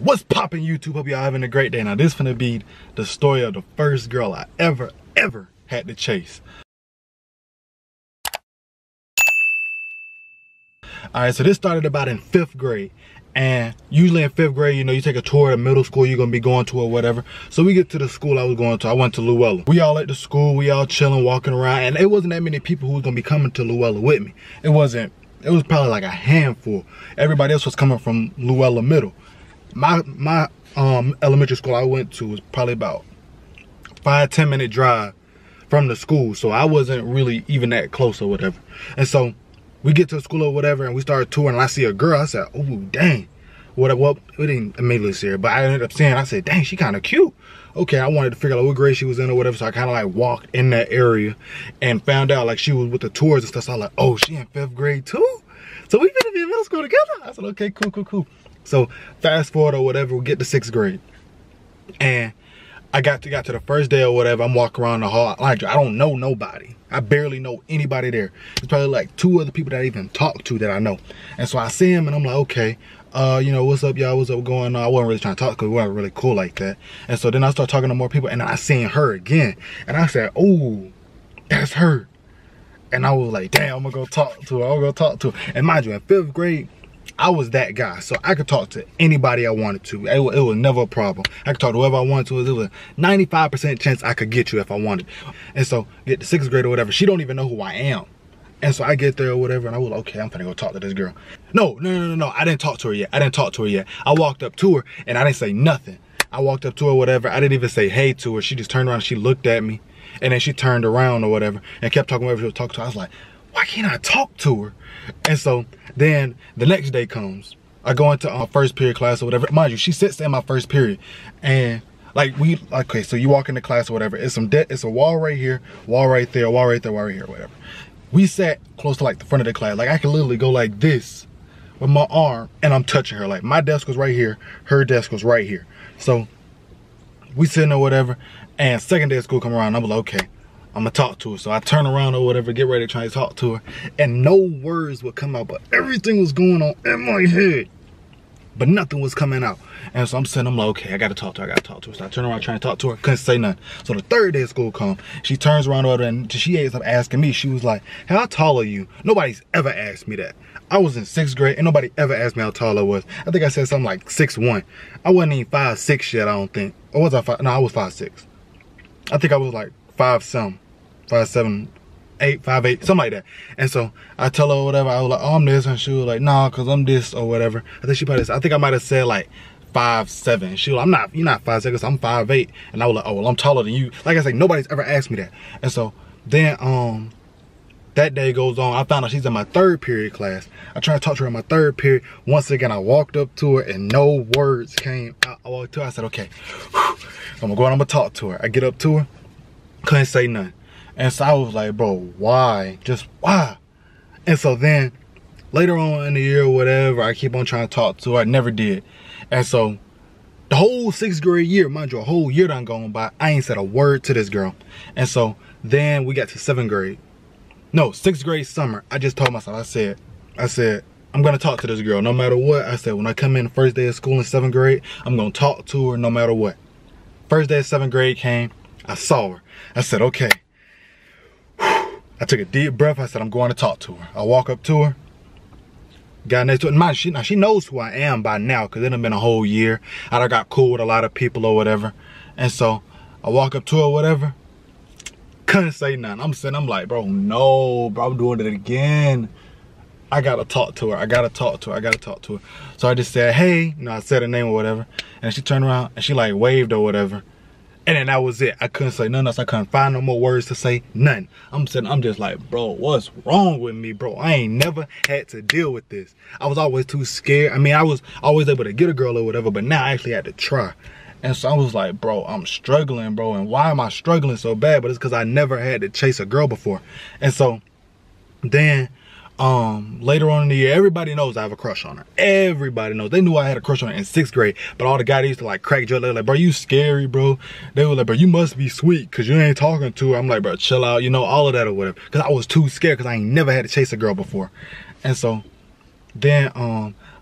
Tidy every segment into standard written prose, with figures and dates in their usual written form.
What's poppin' YouTube? Hope y'all having a great day. Now this finna be the story of the first girl I ever had to chase. Alright, so this started about in 5th grade. And usually in 5th grade, you know, you take a tour of middle school you're gonna be going to or whatever. So we get to the school I was going to. I went to Luella. We all at the school, we all chilling, walking around, and it wasn't that many people who was gonna be coming to Luella with me. It was probably like a handful. Everybody else was coming from Luella Middle. My elementary school I went to was probably about 5-10 minute drive from the school, so I wasn't really even that close or whatever. And so we get to the school or whatever, and we started touring, and I see a girl. I said, oh dang. Well, we didn't immediately see her, but I ended up seeing her. I said, dang, she kind of cute. Okay, I wanted to figure out what grade she was in or whatever, so I kind of like walked in that area and found out like she was with the tours and stuff. So I was like, oh, she in 5th grade too? So we finna be in middle school together? I said, okay, cool. So fast forward or whatever, we get to 6th grade. And I got to the first day or whatever. I'm walking around the hall. Like, I don't know nobody. I barely know anybody there. There's probably like 2 other people that I even talk to that I know. And so I see him and I'm like, okay, you know, what's up, y'all? What's up going on? I wasn't really trying to talk because we weren't really cool like that. And so then I start talking to more people, and I seen her again. And I said, oh, that's her. And I was like, damn, I'm gonna go talk to her. And mind you, in 5th grade, I was that guy, so I could talk to anybody I wanted to. It was never a problem. I could talk to whoever I wanted to. It was a 95% chance I could get you if I wanted. And so get to 6th grade or whatever, she don't even know who I am. And so I get there or whatever, and I was like, okay, I'm finna go talk to this girl. No, I didn't talk to her yet. I walked up to her and I didn't say nothing. I walked up to her, whatever. I didn't even say hey to her. She just turned around and she looked at me, and then she turned around or whatever and kept talking whatever she was talking to. I was like, why can't I talk to her? And so then the next day comes. I go into first period class or whatever. Mind you, she sits in my first period, and like okay, so you walk into class or whatever. It's a wall right here, wall right there, wall right there, wall right here, whatever. We sat close to like the front of the class. Like I could literally go like this with my arm and I'm touching her. Like my desk was right here, her desk was right here. So we sitting there, whatever, and second day of school come around, I'm like, okay, I'm gonna talk to her. So I turn around or whatever, get ready to try to talk to her, and no words would come out, but everything was going on in my head, but nothing was coming out. And so I'm sitting, I'm like, okay, I gotta talk to her. So I turn around trying to talk to her, couldn't say nothing. So the third day of school come, she turns around over and she ends up asking me. She was like, how tall are you? Nobody's ever asked me that. I was in 6th grade and nobody ever asked me how tall I was. I think I said something like 6'1". I wasn't even 5'6" yet, I don't think. Or was I 5? No, I was 5'6". I think I was like 5'7", 5'7", 8, 5'8", something like that. And so I tell her whatever, I was like, oh, I'm this, and she was like, nah, cause I'm this or whatever. I think I might have said like 5'7". She was like, you're not 5'6", I'm 5'8". And I was like, oh, well, I'm taller than you. Like I said, nobody's ever asked me that. And so then that day goes on. I found out she's in my 3rd period class. I tried to talk to her in my 3rd period. Once again, I walked up to her and no words came out. I walked to her, I said, okay, I'm gonna go and I'm gonna talk to her. I get up to her, couldn't say nothing. And so I was like, bro, why? Just why? And so then later on in the year or whatever, I keep on trying to talk to her. I never did. And so the whole 6th grade year, mind you, a whole year done gone by, I ain't said a word to this girl. And so then we got to 7th grade. No, 6th grade summer, I just told myself, I said, I'm gonna talk to this girl no matter what. I said, when I come in the first day of school in 7th grade, I'm gonna talk to her no matter what. First day of 7th grade came, I saw her. I said, okay. I took a deep breath. I said, I'm going to talk to her. I walk up to her, got next to her. And mind, she knows who I am by now, because it done been a whole year. I done got cool with a lot of people or whatever. And so I walk up to her or whatever, couldn't say nothing. I'm like, bro, no, bro, I'm doing it again. I gotta talk to her. So I just said, hey, you know, I said her name or whatever. And she turned around and she like waved or whatever. And then that was it. I couldn't say nothing else. I couldn't find no more words to say, nothing. I'm just like, bro, what's wrong with me, bro? I ain't never had to deal with this. I was always too scared. I mean, I was always able to get a girl or whatever, but now I actually had to try. And so I was like, bro, I'm struggling, bro. And why am I struggling so bad? But it's because I never had to chase a girl before. And so then later on in the year, everybody knows I have a crush on her. Everybody knows. They knew I had a crush on her in 6th grade, but all the guys used to like crack jokes. They were like, bro, you scary, bro. They were like, bro, you must be sweet because you ain't talking to her. I'm like, bro, chill out, you know, all of that or whatever, because I was too scared because I ain't never had to chase a girl before. And so then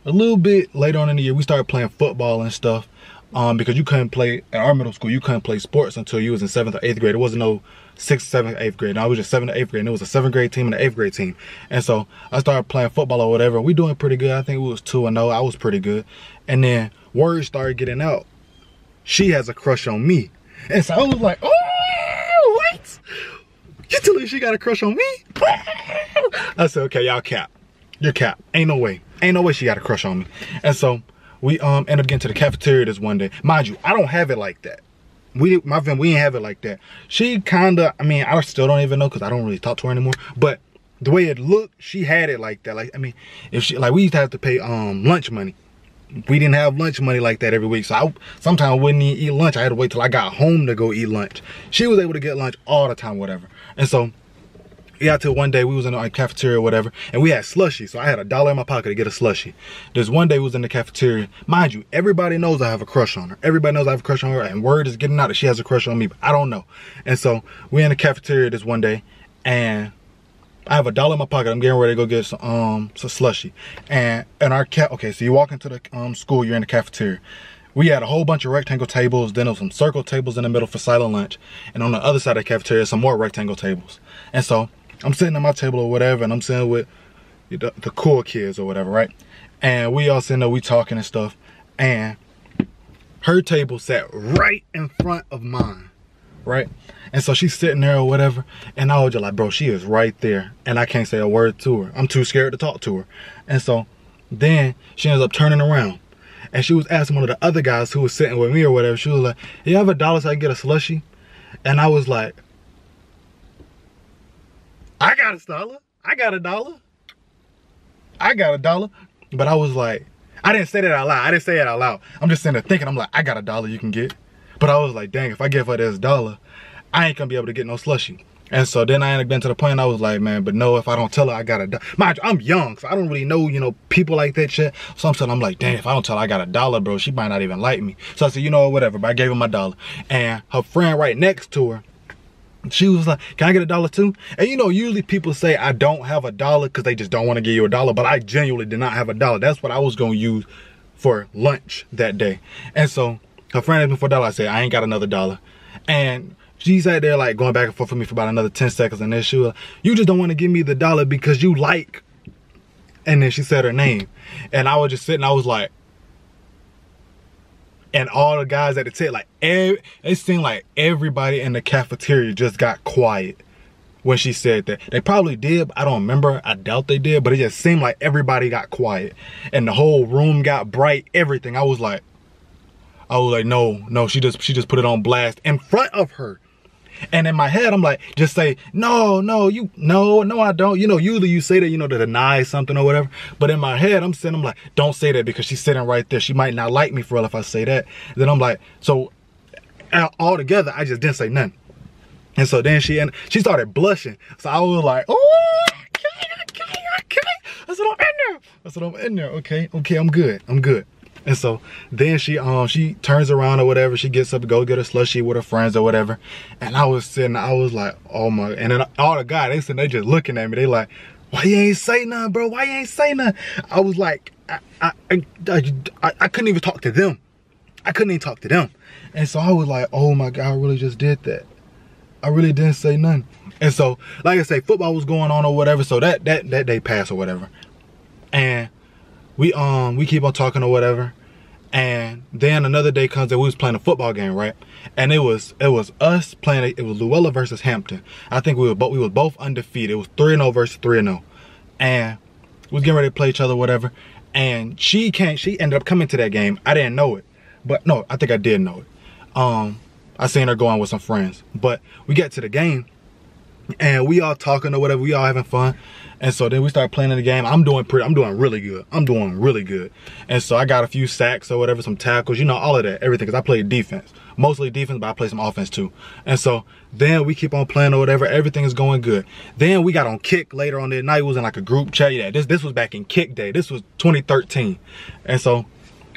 a little bit later on in the year, we started playing football and stuff. Because you couldn't play, at our middle school, you couldn't play sports until you was in 7th or 8th grade. It wasn't no 6th, 7th, 8th grade. No, it was just 7th to 8th grade. And it was a 7th grade team and an 8th grade team. And so I started playing football or whatever. We doing pretty good. I think we was 2-0. I was pretty good. And then word started getting out. She has a crush on me. And so I was like, oh, what? You telling me she got a crush on me? I said, okay, y'all cap. You're cap. Ain't no way. Ain't no way she got a crush on me. And so we ended up getting to the cafeteria this one day. Mind you, I don't have it like that. We ain't have it like that. She kinda, I mean, I still don't even know because I don't really talk to her anymore. But the way it looked, she had it like that. Like, I mean, if she, like, we used to have to pay lunch money. We didn't have lunch money like that every week. So I sometimes wouldn't even eat lunch. I had to wait till I got home to go eat lunch. She was able to get lunch all the time, whatever. And so we got to one day, we was in the cafeteria or whatever, and we had slushy. So I had $1 in my pocket to get a slushy. There's one day we was in the cafeteria. Mind you, everybody knows I have a crush on her. Everybody knows I have a crush on her, and word is getting out that she has a crush on me, but I don't know. And so we in the cafeteria this one day, and I have $1 in my pocket. I'm getting ready to go get some slushy. And our okay, so you walk into the school, you're in the cafeteria. We had a whole bunch of rectangle tables, then there was some circle tables in the middle for silent lunch. And on the other side of the cafeteria, some more rectangle tables. And so I'm sitting at my table or whatever, and I'm sitting with the cool kids or whatever, right? And we all sitting there, we talking and stuff. And her table sat right in front of mine, right? And so she's sitting there or whatever, and I was just like, bro, she is right there, and I can't say a word to her. I'm too scared to talk to her. And so then she ends up turning around, and she was asking one of the other guys who was sitting with me or whatever. She was like, you have $1 so I can get a slushie? And I was like, I got $1. I got $1. I got $1. But I was like, I didn't say that out loud. I didn't say it out loud. I'm just sitting there thinking, I'm like, I got $1 you can get. But I was like, dang, if I give her this $1, I ain't gonna be able to get no slushie. And so then I ended up getting to the point, I was like, man, but no, if I don't tell her I got $1. Mind you, I'm young, so I don't really know, you know, people like that shit. So I'm like, dang, if I don't tell her I got $1, bro, she might not even like me. So I said, you know, whatever, but I gave her my $1. And her friend right next to her, she was like, can I get $1 too? And you know, usually people say I don't have $1 because they just don't want to give you $1, but I genuinely did not have $1. That's what I was going to use for lunch that day. And so her friend asked me for $1. I said, I ain't got another $1. And she sat there like going back and forth with me for about another 10 seconds. And then she was like, you just don't want to give me the $1 because you like. And then she said her name. And I was just sitting, I was like, and all the guys at the table, like, it seemed like everybody in the cafeteria just got quiet when she said that. They probably did, but I don't remember. I doubt they did, but it just seemed like everybody got quiet. And the whole room got bright, everything. I was like, no, she just put it on blast in front of her. And in my head, I'm like, just say, no, I don't. You know, usually you say that, you know, to deny something or whatever. But in my head, I'm like, don't say that because she's sitting right there. She might not like me for real if I say that. Then I'm like, so all together, I just didn't say nothing. And so then she started blushing. So I was like, oh, okay. I said, I'm in there. Okay, I'm good. And so then she turns around or whatever. She gets up to go get a slushie with her friends or whatever. And I was sitting, I was like, oh my. And then all the guys, they just looking at me. They like, why you ain't say nothing, bro? Why you ain't say nothing? I was like, I couldn't even talk to them. I couldn't even talk to them. And so I was like, oh my God, I really just did that. I really didn't say nothing. And so, like I say, football was going on or whatever. So that day passed or whatever. And we keep on talking or whatever. And then another day comes and we was playing a football game, right? And it was us playing, it was Luella versus Hampton. I think we were both undefeated. It was 3-0 versus 3-0. And we was getting ready to play each other, whatever. And she ended up coming to that game. I didn't know it. But no, I think I did know it. I seen her going with some friends. But we get to the game and we all talking or whatever, we all having fun. And so then we start playing in the game. I'm doing really good. And so I got a few sacks or whatever, some tackles, you know, all of that, everything, because I played defense. Mostly defense, but I play some offense too. And so then we keep on playing or whatever, everything is going good. Then we got on kick later on that night. It was in like a group chat. Yeah, this was back in kick day. This was 2013. And so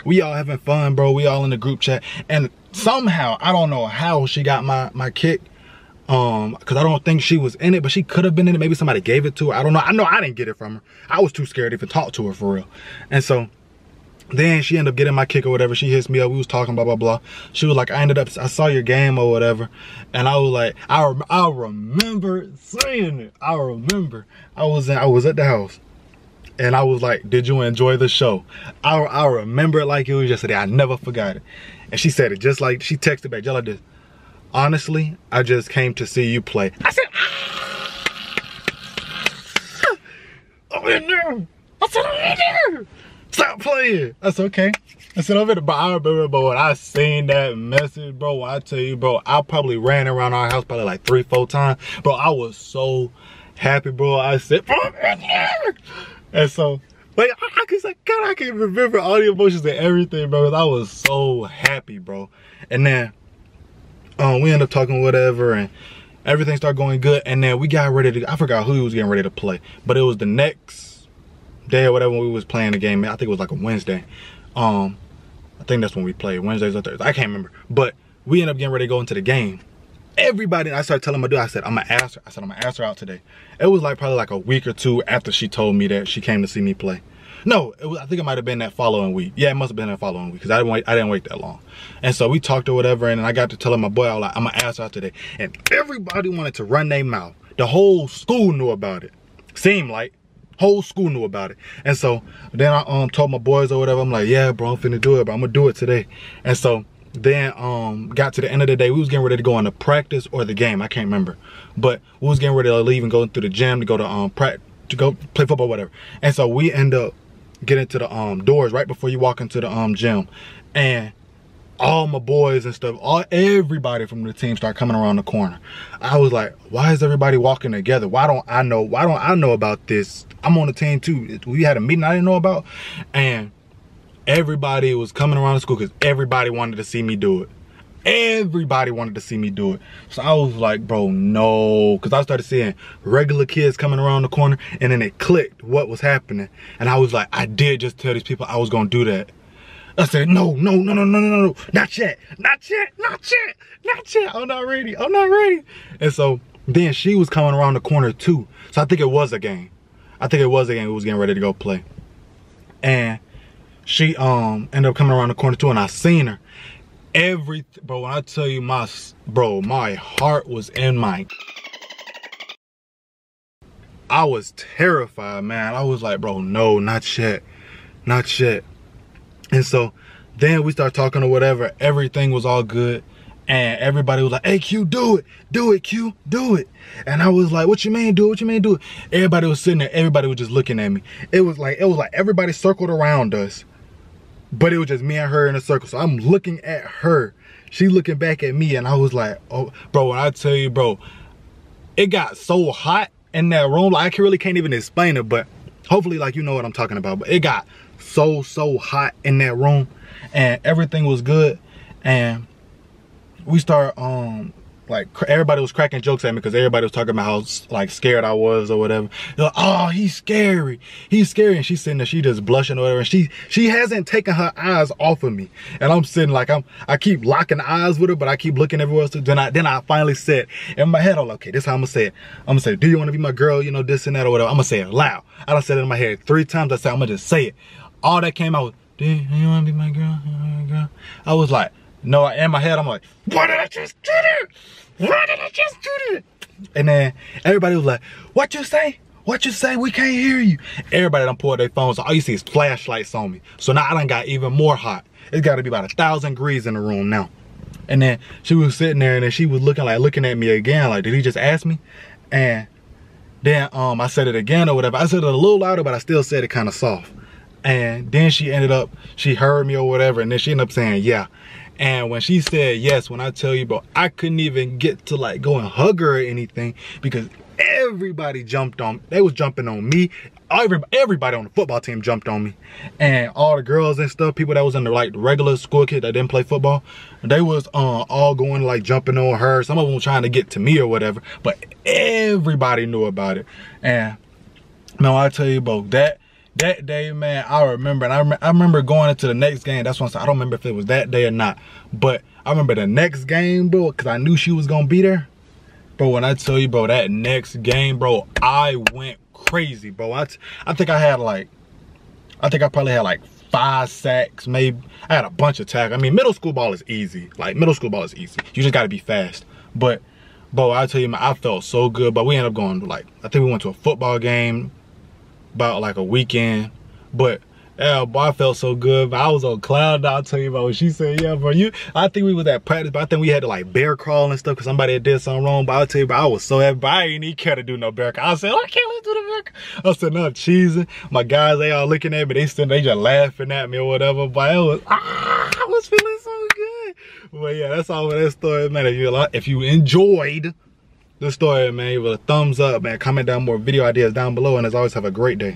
we all having fun, bro. We all in the group chat. And somehow, I don't know how she got my kick. Because I don't think she was in it, but she could have been in it. Maybe somebody gave it to her. I don't know. I know I didn't get it from her. I was too scared to even talk to her for real. And so Then she ended up getting my kick or whatever. She hits me up. We was talking, blah, blah, blah. She was like, I saw your game or whatever. And I was like, I remember saying it. I remember. I was at the house. And I was like, did you enjoy the show? I remember it like it was yesterday. I never forgot it. And she said it just like, she texted back just like this. Honestly, I just came to see you play. I said, I'm in there. I said, I'm in there. Stop playing. That's okay. I said, I'm in there. But I remember, bro, when I seen that message, bro, when I tell you, bro, I probably ran around our house probably like 3-4 times. Bro, I was so happy, bro. I said, bro, I'm in there. And so, like, I can remember all the emotions and everything, bro. I was so happy, bro. And then, we ended up talking whatever, and everything started going good. And then we got ready to, I forgot who was getting ready to play, but it was the next day or whatever when we was playing the game. I think it was like a Wednesday. I think that's when we played, Wednesdays or Thursdays. I can't remember. But we ended up getting ready to go into the game. Everybody, I started telling my dude, I said, I'm gonna ask her. I said, I'm gonna ask her out today. It was like probably like a week or two after she told me that she came to see me play. No, I think it might have been that following week. Yeah, it must have been that following week because I didn't wait that long. And so we talked or whatever, and then I got to telling my boy, I was like, I'm gonna ask her out today. And everybody wanted to run their mouth. The whole school knew about it. Seemed like whole school knew about it. And so then I told my boys or whatever, I'm like, yeah, bro, I'm finna do it, but I'm gonna do it today. And so then got to the end of the day, we was getting ready to go into practice or the game, I can't remember. But we was getting ready to leave and go through the gym to go to go play football, whatever. And so we end up getting to the doors right before you walk into the gym, and all my boys and stuff, everybody from the team start coming around the corner. I was like, why is everybody walking together? Why don't I know about this? I'm on the team too. We had a meeting I didn't know about, and everybody was coming around the school because everybody wanted to see me do it. Everybody wanted to see me do it. So I was like, bro, no. Because I started seeing regular kids coming around the corner, and then it clicked what was happening. And I was like, I did just tell these people I was going to do that. I said, no, not yet, not yet. I'm not ready. And so then she was coming around the corner too. So I think it was a game. We was getting ready to go play. And she ended up coming around the corner too, and I seen her. Bro, when I tell you my heart was in my, I was terrified, man. I was like, bro, no, not yet. And so then we started talking or whatever. Everything was all good, and everybody was like, hey, Q, do it, Q, do it. And I was like, what you mean do it? Everybody was sitting there, everybody was just looking at me. It was like everybody circled around us, but it was just me and her in a circle. So I'm looking at her, she looking back at me, and I was like, oh, bro, when I tell you, bro, it got so hot in that room, like I really can't even explain it, but hopefully like you know what I'm talking about. But it got so hot in that room, and everything was good. And we start like everybody was cracking jokes at me because everybody was talking about how like scared I was or whatever. They're like, oh, he's scary. And she's sitting there, she just blushing or whatever. And she hasn't taken her eyes off of me. And I'm sitting like I keep locking eyes with her, but I keep looking everywhere else. Then I finally said in my head, oh, okay, this is how I'm gonna say it. I'm gonna say, do you want to be my girl? You know, this and that or whatever. I'm gonna say it loud. I done said it in my head 3 times. I said, I'm gonna just say it. All that came out was, do you want to be my girl? I was like, no, in my head, I'm like, why did I just do that? And then everybody was like, what you say? We can't hear you. Everybody done pulled their phones. All you see is flashlights on me. So now I done got even more hot. It's got to be about 1,000 degrees in the room now. And then she was sitting there, and then she was looking at me again, like, did he just ask me? And then I said it again or whatever. I said it a little louder, but I still said it kind of soft. And then she heard me or whatever, and then she ended up saying yeah. And when she said yes, when I tell you, bro, I couldn't even get to like go and hug her or anything because everybody jumped on, they was jumping on me. Everybody on the football team jumped on me. And all the girls and stuff, people that was in the like regular school kid that didn't play football, they was all going like jumping on her. Some of them were trying to get to me or whatever, but everybody knew about it. And no, I tell you, bro, that day, man, I remember, and I remember going into the next game. That's when I don't remember if it was that day or not, but I remember the next game, bro, because I knew she was gonna be there. Bro, when I tell you, bro, that next game, bro, I went crazy, bro. I think I probably had like 5 sacks, maybe. I had a bunch of tackles. I mean, middle school ball is easy. Like, middle school ball is easy. You just gotta be fast. But, bro, I tell you, man, I felt so good. But we ended up going to, like, I think we went to a football game about like a weekend. But yeah, boy, I felt so good. But I was on cloud. I'll tell you about what she said. Yeah, bro, I think we was at practice, but I think we had to like bear crawl and stuff because somebody had did something wrong. But I'll tell you, bro, I was so happy. But I ain't even care to do no bear crawl. I said, oh, I can't let do the bear crawl. I said, no, cheesing. My guys, they all looking at me. They just laughing at me or whatever. But I was feeling so good. But yeah, that's all for that story, man. If you enjoyed the story, man, give it a thumbs up, man. Comment down more video ideas down below. And as always, have a great day.